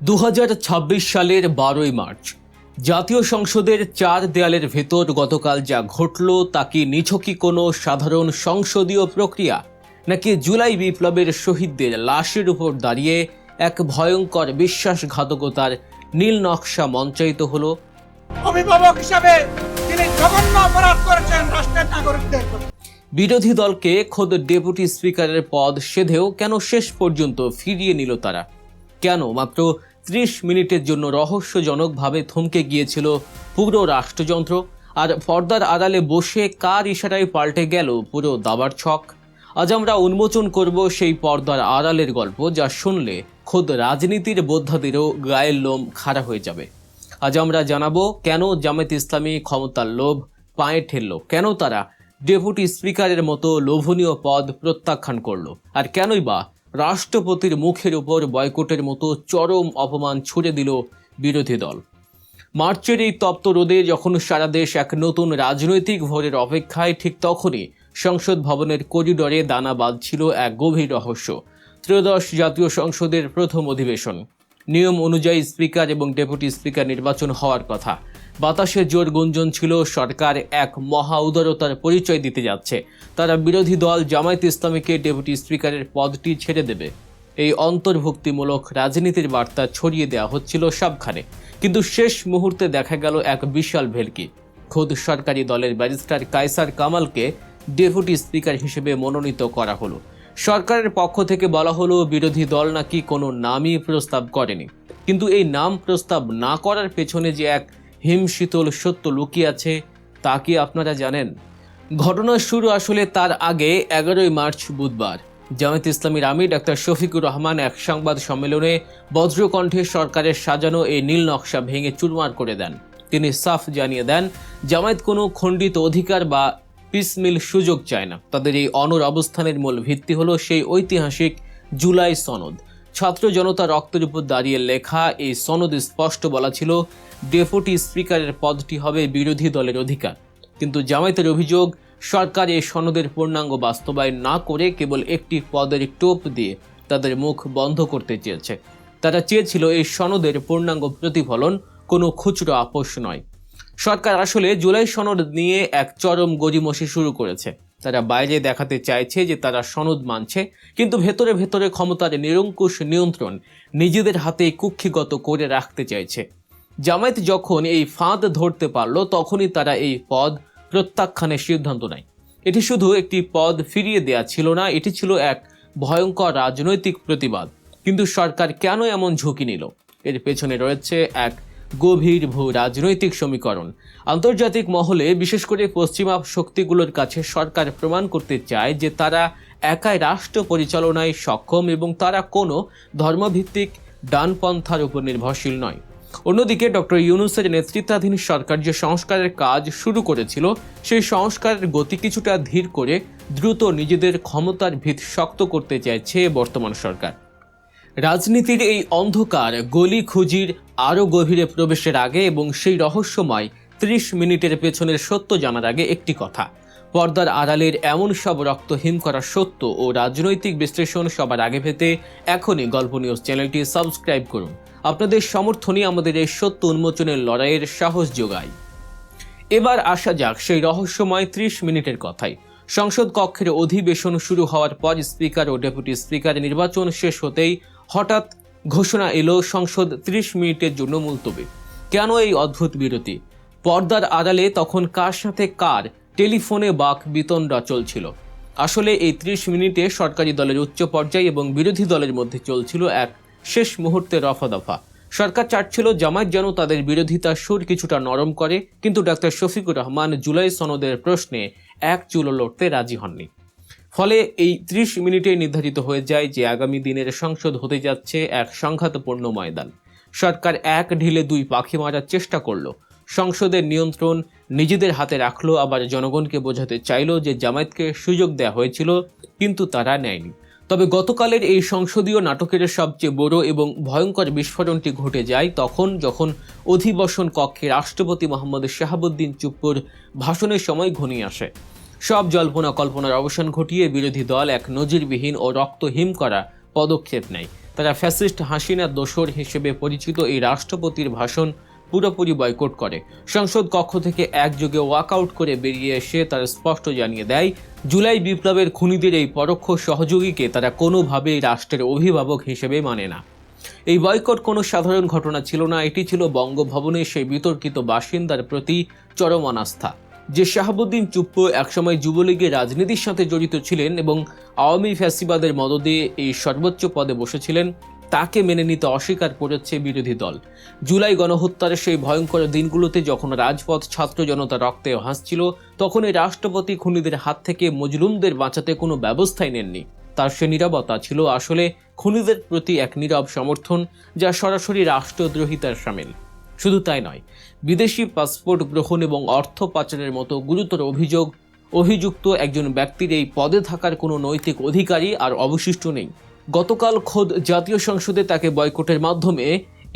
2026 সালের 12ই মার্চ জাতীয় সংসদের চার দেয়ালের ভেতর গতকাল যা ঘটল তা কি নিছকই কোনো সাধারণ সংসদীয় প্রক্রিয়া, নাকি জুলাই বিপ্লবের শহীদদের লাশের উপর দাঁড়িয়ে এক ভয়ঙ্কর বিশ্বাসঘাতকতার নীল নকশা মঞ্চায়িত হলো? অভিভাবক হিসাবে তিনি জঘন্য অপরাধ করেছেন রাষ্ট্রের নাগরিকদের প্রতি। বিরোধী দলকে খোদ ডেপুটি স্পিকারের পদ সেধেও কেন শেষ পর্যন্ত ফিরিয়ে নিল তারা? কেন মাত্র 30 মিনিটের জন্য রহস্যজনকভাবে থমকে গিয়েছিল পুরো রাষ্ট্রযন্ত্র? আর পর্দার আড়ালে বসে কার ইশারায় পাল্টে গেল পুরো দাবার ছক? আজ আমরা উন্মোচন করব সেই পর্দার আড়ালের গল্প, যা শুনলে খোদ রাজনীতির বোদ্ধাদেরও গায়ের লোম খাড়া হয়ে যাবে। আজ আমরা জানাবো কেন জামায়াত ইসলামী ক্ষমতার লোভ পায়ে ঠেললো, কেন তারা ডেপুটি স্পিকারের মতো লোভনীয় পদ প্রত্যাখ্যান করলো, আর কেনই বা রাষ্ট্রপতির মুখের উপর বয়কটের মতো চরম অপমান ছুড়ে দিল বিরোধী দল। মার্চের এই তপ্ত রোদে যখন সারা দেশ এক নতুন রাজনৈতিক ভোরের অপেক্ষায়, ঠিক তখনই সংসদ ভবনের করিডরে দানা বাঁধছিল এক গভীর রহস্য। ত্রয়োদশ জাতীয় সংসদের প্রথম অধিবেশন। নিয়ম অনুযায়ী স্পিকার এবং ডেপুটি স্পিকার নির্বাচন হওয়ার কথা। বাতাসে জোর গুঞ্জন ছিল সরকার এক মহা উদারতার পরিচয় দিতে যাচ্ছে, তারা বিরোধী দল জামায়াত ইসলামীকে ডেপুটি স্পিকারের পদটি ছেড়ে দেবে। এই অন্তর্ভুক্তিমূলক রাজনীতির বার্তা ছড়িয়ে দেওয়া হচ্ছিল সবখানে, কিন্তু শেষ মুহূর্তে দেখা গেল এক বিশাল ভেলকি। খোদ সরকারি দলের ব্যারিস্টার কায়সার কামালকে ডেপুটি স্পিকার হিসেবে মনোনীত করা হলো। সরকারের পক্ষ থেকে বলা হলো বিরোধী দল নাকি কোনো নামই প্রস্তাব করেনি, কিন্তু এই নাম প্রস্তাব না করার পেছনে যে এক হিমশীতল সত্য লুকিয়ে আছে তা কি আপনারা জানেন? ঘটনার শুরু আসলে তার আগে 11ই মার্চ বুধবার জামায়াত ইসলামীর আমির ডাক্তার শফিকুর রহমান এক সংবাদ সম্মেলনে বজ্রকণ্ঠে সরকারের সাজানো এই নীল নকশা ভেঙে চুরমার করে দেন। তিনি সাফ জানিয়ে দেন, জামায়াত কোনো খণ্ডিত অধিকার বা পিসমিল সুযোগ চায় না। তাদের এই অনড় অবস্থানের মূল ভিত্তি হলো সেই ঐতিহাসিক জুলাই সনদ। ছাত্র জনতা রক্তের উপর দাঁড়িয়ে লেখা এই সনদে স্পষ্ট বলা ছিল ডেপুটি স্পিকারের পদটি হবে বিরোধী দলের অধিকার। কিন্তু জামায়াতের অভিযোগ, সরকার এই সনদের পূর্ণাঙ্গ বাস্তবায়ন না করে কেবল একটি পদের টোপ দিয়ে তাদের মুখ বন্ধ করতে চেয়েছে। তারা চেয়েছিল এই সনদের পূর্ণাঙ্গ প্রতিফলন, কোনো খুচরো আপোষ নয়। সরকার আসলে জুলাই সনদ নিয়ে এক চরম গড়িমসি শুরু করেছে। তারা বাইরে দেখাতে চাইছে যে তারা সনদ মানছে, কিন্তু ভেতরে ভেতরে ক্ষমতার নিরঙ্কুশ নিয়ন্ত্রণ নিজেদের হাতে কুক্ষিগত করে রাখতে চাইছে। জামায়াত যখন এই ফাঁদ ধরতে পারল, তখনই তারা এই পদ প্রত্যাখ্যানের সিদ্ধান্ত নেয়। এটি শুধু একটি পদ ফিরিয়ে দেয়া ছিল না, এটি ছিল এক ভয়ঙ্কর রাজনৈতিক প্রতিবাদ। কিন্তু সরকার কেন এমন ঝুঁকি নিল? এর পেছনে রয়েছে এক গভীর ভূ রাজনৈতিক সমীকরণ। আন্তর্জাতিক মহলে, বিশেষ করে পশ্চিমা শক্তিগুলোর কাছে সরকার প্রমাণ করতে চায় যে তারা একাই রাষ্ট্র পরিচালনায় সক্ষম এবং তারা কোনো ধর্মভিত্তিক ডানপন্থার উপর নির্ভরশীল নয়। অন্যদিকে ডক্টর ইউনূসের নেতৃত্বাধীন সরকার যে সংস্কারের কাজ শুরু করেছিল, সেই সংস্কারের গতি কিছুটা ধীর করে দ্রুত নিজেদের ক্ষমতার ভিত শক্ত করতে চাইছে বর্তমান সরকার। রাজনীতির এই অন্ধকার গলি খুঁজির আরও গভীরে প্রবেশের আগে এবং সেই রহস্যময় 30 মিনিটের পেছনের সত্য জানার আগে একটি কথা। পর্দার আড়ালের এমন সব রক্তহীন করা সত্য ও রাজনৈতিক বিশ্লেষণ সবার আগে পেতে এখনই গল্প নিউজ চ্যানেলটি সাবস্ক্রাইব করুন। আপনাদের সমর্থনই আমাদের এই সত্য উন্মোচনের লড়াইয়ের সাহস যোগায়। এবার আসা যাক সেই রহস্যময় 30 মিনিটের কথায়। সংসদ কক্ষের অধিবেশন শুরু হওয়ার পর স্পিকার ও ডেপুটি স্পিকার নির্বাচন শেষ হতেই হঠাৎ ঘোষণা এলো সংসদ 30 মিনিটের জন্য মুলতবি। কেন এই অদ্ভুত বিরতি? পর্দার আড়ালে তখন কার সাথে কার টেলিফোনে বাক বিতণ্ডা চলছিল? আসলে এই 30 মিনিটে সরকারি দলের উচ্চ পর্যায় এবং বিরোধী দলের মধ্যে চলছিল এক শেষ মুহূর্তে রফাদফা। সরকার চাচ্ছিল জামায়াত যেন তাদের বিরোধিতার সুর কিছুটা নরম করে, কিন্তু ডাক্তার শফিকুর রহমান জুলাই সনদের প্রশ্নে এক চুলো লড়তে রাজি হননি। ফলে এই 30 মিনিটে নির্ধারিত হয়ে যায় যে আগামী দিনের সংসদ হতে যাচ্ছে এক সংঘাতপূর্ণ ময়দান। সরকার এক ঢিলে দুই পাখি মারার চেষ্টা করলো। সংসদের নিয়ন্ত্রণ নিজেদের হাতে রাখলো, আবার জনগণকে বোঝাতে চাইলো যে জামায়াতকে সুযোগ দেওয়া হয়েছিল, কিন্তু তারা নেয়নি। তবে গতকালের এই সংসদীয় নাটকের সবচেয়ে বড় এবং ভয়ঙ্কর বিস্ফোরণটি ঘটে যায় যখন অধিবেশন কক্ষে রাষ্ট্রপতি মোহাম্মদ শাহাবুদ্দিন চুপ্পুর ভাষণের সময় ঘনিয়ে আসে। সব জল্পনা কল্পনার অবসান ঘটিয়ে বিরোধী দল এক নজিরবিহীন ও রক্তহিম করা পদক্ষেপ নেয়। তারা ফ্যাসিস্ট হাসিনার দোসর হিসেবে পরিচিত এই রাষ্ট্রপতির ভাষণ পুরোপুরি বয়কট করে। সংসদ কক্ষ থেকে একযোগে ওয়াকআউট করে বেরিয়ে এসে তারা স্পষ্ট জানিয়ে দেয়, জুলাই বিপ্লবের খুনিদের এই পরোক্ষ সহযোগীকে তারা কোনোভাবেই রাষ্ট্রের অভিভাবক হিসেবে মানে না। এই বয়কট কোনো সাধারণ ঘটনা ছিল না, এটি ছিল বঙ্গভবনের সেই বিতর্কিত বাসিন্দার প্রতি চরম অনাস্থা। যে শাহাবুদ্দিন চুপ্পু একসময় যুবলীগের রাজনীতির সাথে জড়িত ছিলেন এবং আওয়ামী ফ্যাসিবাদের মদদে এই সর্বোচ্চ পদে বসেছিলেন, তাকে মেনে নিতে অস্বীকার করেছে বিরোধী দল। জুলাই গণহত্যার সেই ভয়ঙ্কর দিনগুলোতে যখন রাজপথ ছাত্র জনতা রক্তে ভাসছিল, তখন এই রাষ্ট্রপতি খুনিদের হাত থেকে মজলুমদের বাঁচাতে কোনো ব্যবস্থাই নেননি। তার সে নীরবতা ছিল আসলে খুনিদের প্রতি এক নীরব সমর্থন, যা সরাসরি রাষ্ট্রদ্রোহিতার শামিল। শুধু তাই নয়, বিদেশি পাসপোর্ট গ্রহণ এবং অর্থ পাচারের মতো গুরুতর অভিযুক্ত একজন ব্যক্তির এই পদে থাকার কোনো নৈতিক অধিকারই আর অবশিষ্ট নেই। গতকাল খোদ জাতীয় সংসদে তাকে বয়কটের মাধ্যমে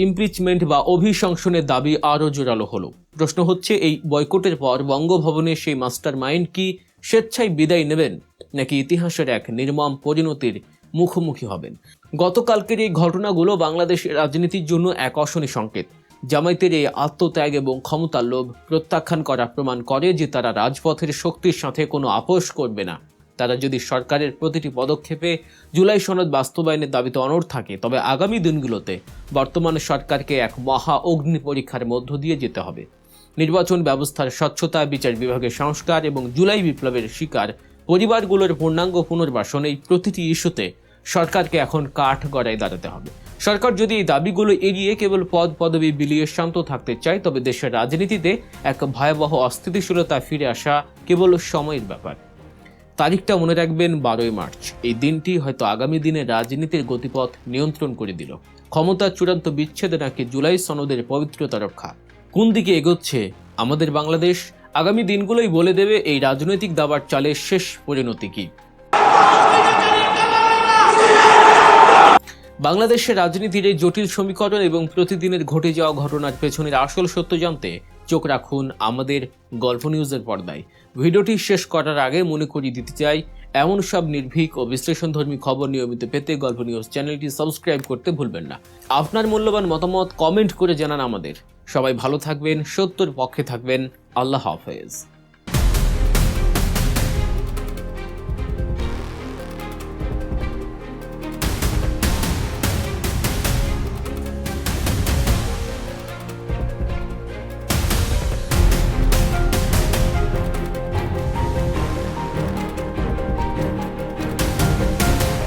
ইমপিচমেন্ট বা অভিশংসনের দাবি আরও জোরালো হলো। প্রশ্ন হচ্ছে, এই বয়কটের পর বঙ্গভবনের সেই মাস্টার মাইন্ড কি স্বেচ্ছায় বিদায় নেবেন, নাকি ইতিহাসের এক নির্মম পরিণতির মুখোমুখি হবেন? গতকালকের এই ঘটনাগুলো বাংলাদেশের রাজনীতির জন্য এক অশনি সংকেত। জামায়াতের এই আত্মত্যাগ এবং ক্ষমতার লোভ প্রত্যাখ্যান করা প্রমাণ করে যে তারা রাজপথের শক্তির সাথে কোনো আপোষ করবে না। তারা যদি সরকারের প্রতিটি পদক্ষেপে জুলাই সনদ বাস্তবায়নের দাবিতে অনড় থাকে, তবে আগামী দিনগুলোতে বর্তমান সরকারকে এক মহা অগ্নি পরীক্ষার মধ্য দিয়ে যেতে হবে। নির্বাচন ব্যবস্থার স্বচ্ছতা, বিচার বিভাগের সংস্কার এবং জুলাই বিপ্লবের শিকার পরিবারগুলোর পূর্ণাঙ্গ পুনর্বাসন, এই প্রতিটি ইস্যুতে সরকারকে এখন কাঠ গড়ায় দাঁড়াতে হবে। সরকার যদি এই দাবিগুলো এড়িয়ে কেবল পদবি বিলিয়ে শান্ত থাকতে চায়, তবে দেশের রাজনীতিতে এক ভয়াবহ অস্থিতিশীলতা ফিরে আসা কেবল সময়ের ব্যাপার। তারিখটা মনে রাখবেন, 12ই মার্চ। এই দিনটি হয়তো আগামী দিনের রাজনীতির গতিপথ নিয়ন্ত্রণ করে দিল। ক্ষমতার চূড়ান্ত বিচ্ছেদ নাকি জুলাই সনদের পবিত্রতা রক্ষা, কোন দিকে এগোচ্ছে আমাদের বাংলাদেশ? আগামী দিনগুলোই বলে দেবে এই রাজনৈতিক দাবার চালের শেষ পরিণতি কি। বাংলাদেশের রাজনীতির এই জটিল সমীকরণ এবং প্রতিদিনের ঘটে যাওয়া ঘটনার পেছনের আসল সত্য জানতে চোখ রাখুন আমাদের গল্প নিউজের পর্দায়। ভিডিওটি শেষ করার আগে মনে করিয়ে দিতে চাই, এমন সব নির্ভীক ও বিশ্লেষণধর্মী খবর নিয়মিত পেতে গল্প নিউজ চ্যানেলটি সাবস্ক্রাইব করতে ভুলবেন না। আপনার মূল্যবান মতামত কমেন্ট করে জানান আমাদের। সবাই ভালো থাকবেন, সত্যের পক্ষে থাকবেন। আল্লাহ হাফেজ।